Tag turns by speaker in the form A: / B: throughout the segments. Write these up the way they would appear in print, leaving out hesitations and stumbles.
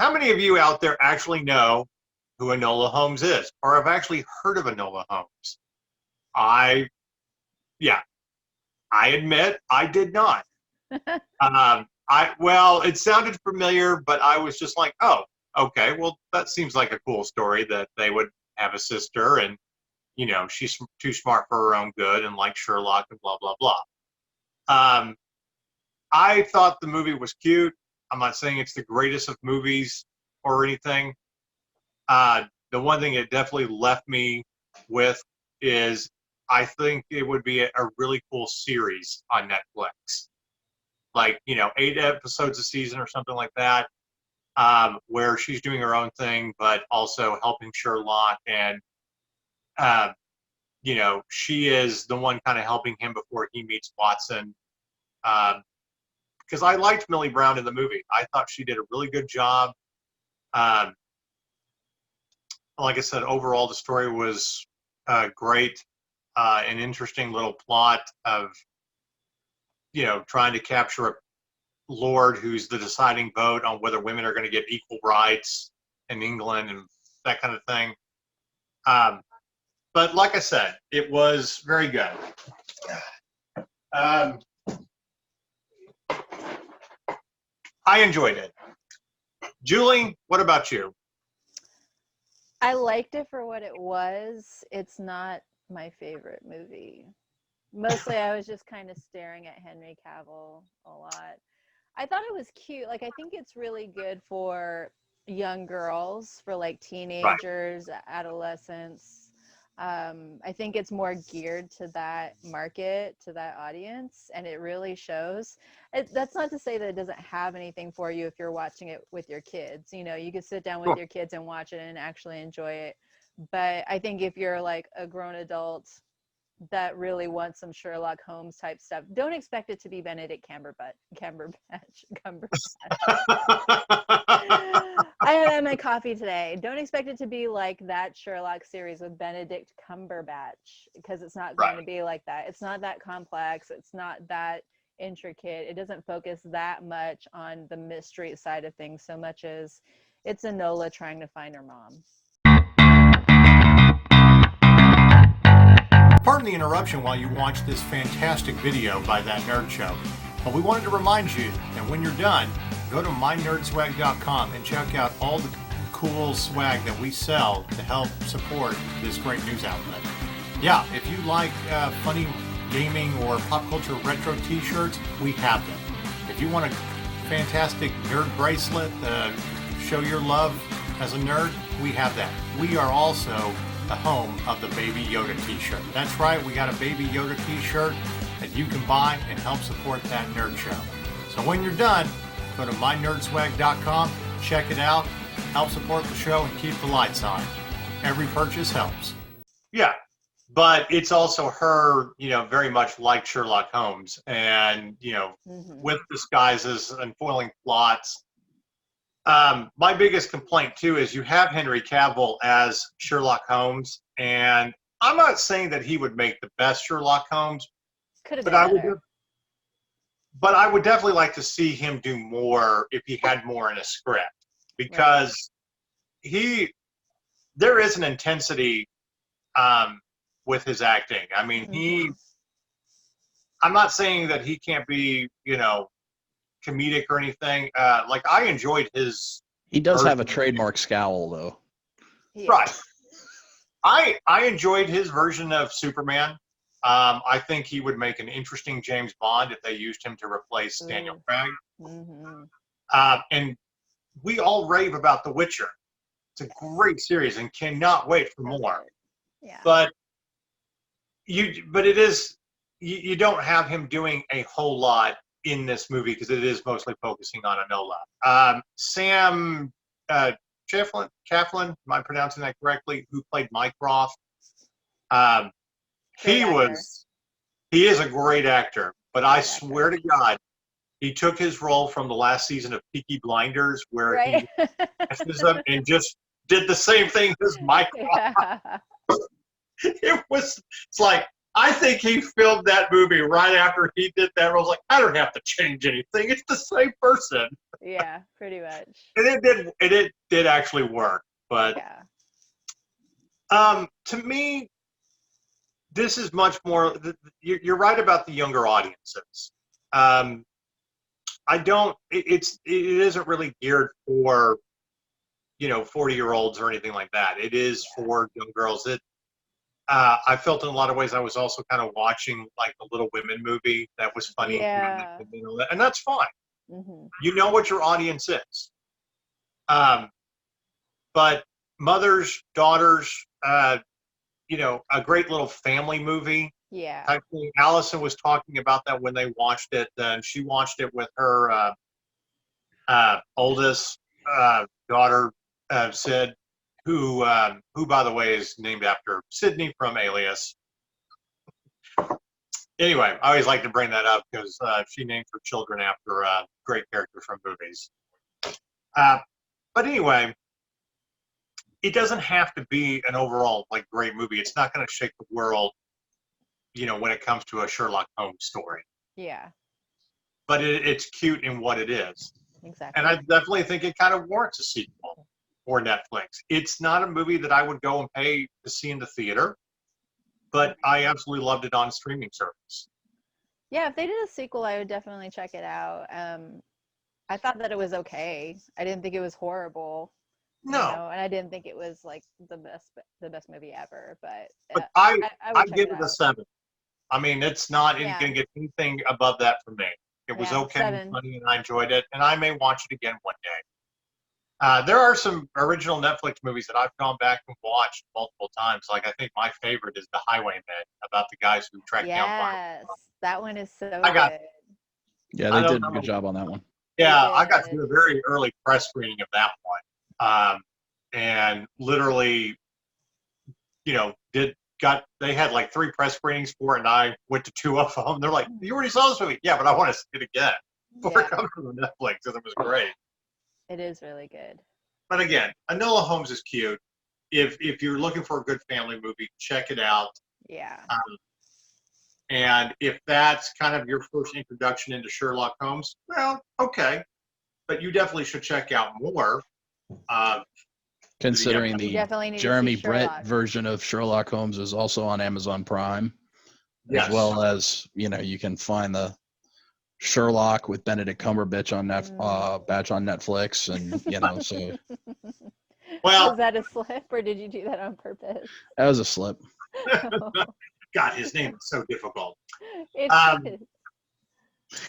A: how many of you out there actually know who Enola Holmes is, or have actually heard of Enola Holmes? I, yeah, I admit I did not. Well, it sounded familiar, but I was just like, oh, okay, well, that seems like a cool story that they would have a sister, and she's too smart for her own good, and like Sherlock and blah blah blah. I thought the movie was cute. I'm not saying it's the greatest of movies or anything. The one thing it definitely left me with is I think it would be a really cool series on Netflix. Like, 8 episodes a season or something like that, where she's doing her own thing, but also helping Sherlock. And, she is the one kind of helping him before he meets Watson. Because I liked Millie Brown in the movie. I thought she did a really good job. Like I said, overall, the story was great. An interesting little plot of, trying to capture a lord who's the deciding vote on whether women are going to get equal rights in England and that kind of thing. But like I said, it was very good. I enjoyed it. Julie, what about you?
B: I liked it for what it was. It's not my favorite movie. Mostly I was just kind of staring at Henry Cavill a lot. I thought it was cute. Like, I think it's really good for young girls, for like teenagers, right, adolescents. I think it's more geared to that market, to that audience, and it really shows. That's not to say that it doesn't have anything for you if you're watching it with your kids. You could sit down with your kids and watch it and actually enjoy it. But I think if you're like a grown adult that really wants some Sherlock Holmes type stuff, don't expect it to be Benedict Cumberbatch. I had my coffee today. Don't expect it to be like that Sherlock series with Benedict Cumberbatch, because it's not going to be like that. It's not that complex. It's not that intricate. It doesn't focus that much on the mystery side of things so much as it's Enola trying to find her mom.
A: Pardon the interruption while you watch this fantastic video by That Nerd Show. But we wanted to remind you that when you're done, go to mynerdswag.com and check out all the cool swag that we sell to help support this great news outlet. Yeah, if you like funny gaming or pop culture retro t-shirts, we have them. If you want a fantastic nerd bracelet, show your love as a nerd, we have that. We are also the home of the Baby Yoda t-shirt. That's right, we got a Baby Yoda t-shirt that you can buy and help support That Nerd Show. So when you're done, go to mynerdswag.com, check it out, help support the show, and keep the lights on. Every purchase helps. Yeah, but it's also her, very much like Sherlock Holmes, and, with disguises and foiling plots. My biggest complaint, too, is you have Henry Cavill as Sherlock Holmes, and I'm not saying that he would make the best Sherlock Holmes, but I would definitely like to see him do more if he had more in a script, because there is an intensity with his acting. I mean, I'm not saying that he can't be, comedic or anything. Like, I enjoyed his.
C: He does have a trademark scowl, though.
B: Yeah.
A: Right. I enjoyed his version of Superman. I think he would make an interesting James Bond if they used him to replace Daniel Craig. And we all rave about The Witcher. It's a great series and cannot wait for more.
B: Yeah.
A: But it is, you don't have him doing a whole lot in this movie because it is mostly focusing on Enola. Sam Claflin, am I pronouncing that correctly? Who played Mycroft? He is a great actor, but I swear to God, he took his role from the last season of Peaky Blinders, where he messes up and just did the same thing as Mycroft.
B: Yeah.
A: It's like, I think he filmed that movie right after he did that. I was like, I don't have to change anything. It's the same person.
B: Yeah, pretty much.
A: And it did actually work. But
B: Yeah.
A: to me, this is much more. You're right about the younger audiences. Um, I don't. It isn't really geared for 40-year-olds or anything like that. It is
B: Yeah.
A: for young girls. I felt in a lot of ways I was also kind of watching like the Little Women movie that was funny,
B: Yeah.
A: and that's fine.
B: Hmm.
A: You know what your audience is. But mothers, daughters, a great little family movie.
B: Yeah.
A: Actually, Allison was talking about that when they watched it, and she watched it with her oldest daughter, Sid, who, by the way, is named after Sydney from Alias. Anyway, I always like to bring that up because she named her children after great characters from movies. But anyway, it doesn't have to be an overall like great movie. It's not going to shake the world, when it comes to a Sherlock Holmes story.
B: Yeah.
A: But it's cute in what it is, and I
B: Exactly.
A: definitely think it kind of warrants a sequel or Netflix. It's not a movie that I would go and pay to see in the theater, but I absolutely loved it on streaming service.
B: Yeah, if they did a sequel, I would definitely check it out. I thought that it was okay. I didn't think it was horrible,
A: No,
B: and I didn't think it was like the best movie ever. But
A: but I
B: I
A: I
B: would check
A: give
B: it
A: it a
B: out.
A: 7. I mean, it's not going
B: Yeah,
A: to get anything above that from me. It was
B: yeah,
A: okay and
B: 7.
A: funny, and I enjoyed it, and I may watch it again one day. There are some original Netflix movies that I've gone back and watched multiple times. Like I think my favorite is The Highwaymen, about the guys who track down violent.
B: Yes, that one is so
A: I got,
B: good.
C: Yeah,
A: I
C: they
A: don't
C: did a good
A: know,
C: job on that one.
B: They
A: yeah, I got to
B: did.
A: do a very early press screening of that one, and literally, they had like 3 press screenings for it, and I went to 2 of them. They're like, "You already saw this movie?" Yeah, but I want to see it again before
B: Yeah,
A: it comes to Netflix because it was great.
B: it is really good.
A: But again, Enola Holmes is cute. If you're looking for a good family movie, check it out.
B: Yeah.
A: Um, and if that's kind of your first introduction into Sherlock Holmes, well, okay. But you definitely should check out more of the.
C: Considering
B: You
C: the
B: definitely need to see
C: Jeremy Brett
B: Sherlock.
C: version of Sherlock Holmes is also on Amazon Prime, as
A: Yes.
C: well as you can find the Sherlock with Benedict Cumberbatch on
B: Mm.
C: batch on Netflix, and so
A: Well,
B: Was that a slip, or did you do that on purpose?
C: that was a slip.
A: God, his name is so difficult.
B: It
A: Um,
B: is.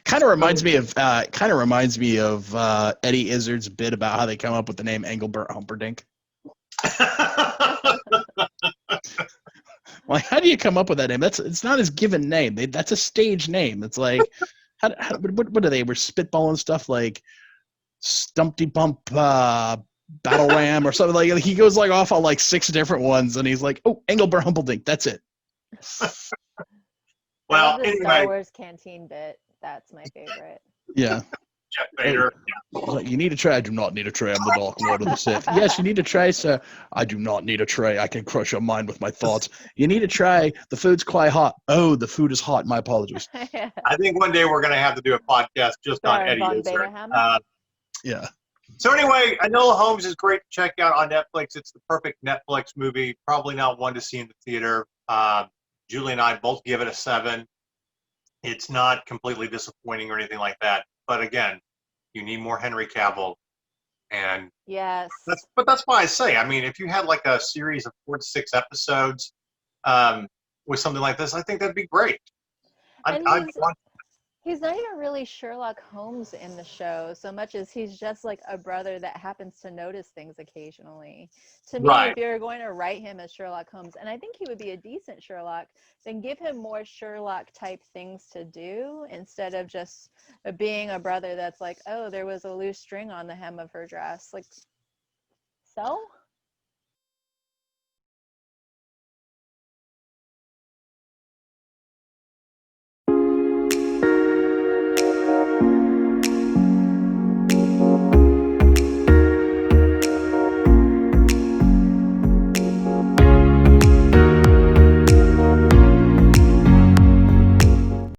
C: Kind of reminds me of Eddie Izzard's bit about how they come up with the name Engelbert Humperdinck. Like, how do you come up with that name? It's not his given name. That's a stage name. It's like, what are they? We're spitballing stuff like Stumpty Bump, Battle Ram, or something like. He goes like off on like 6 different ones, and he's like, "Oh, Engelbert Humperdinck. That's it."
B: I love
A: well,
B: the Star
A: anyway,
B: Wars canteen bit. That's my favorite.
C: Yeah.
A: Jeff
C: Hey,
A: Vader.
C: he's like, you need a tray. I do not need a tray. I'm the Dark Lord of the Sith. Yes, you need a tray, sir. I do not need a tray. I can crush your mind with my thoughts. You need a tray. The food's quite hot. Oh, the food is hot. My apologies.
A: I think one day we're going to have to do a podcast just on
B: Baron
A: Eddie
B: von
A: Izzard.
B: Beta Hammer.
C: Yeah.
A: So anyway, Enola Holmes is great to check out on Netflix. It's the perfect Netflix movie. Probably not one to see in the theater. Julie and I both give it a 7. It's not completely disappointing or anything like that. But again, you need more Henry Cavill, and
B: Yes.
A: that's why I say. I mean, if you had like a series of 4 to 6 episodes with something like this, I think that'd be great.
B: And
A: I'd watch.
B: he's not even really Sherlock Holmes in the show so much as he's just like a brother that happens to notice things occasionally. To me,
A: Right.
B: if you're going to write him as Sherlock Holmes, and I think he would be a decent Sherlock, then give him more Sherlock type things to do instead of just being a brother that's like, oh, there was a loose string on the hem of her dress. Like, so?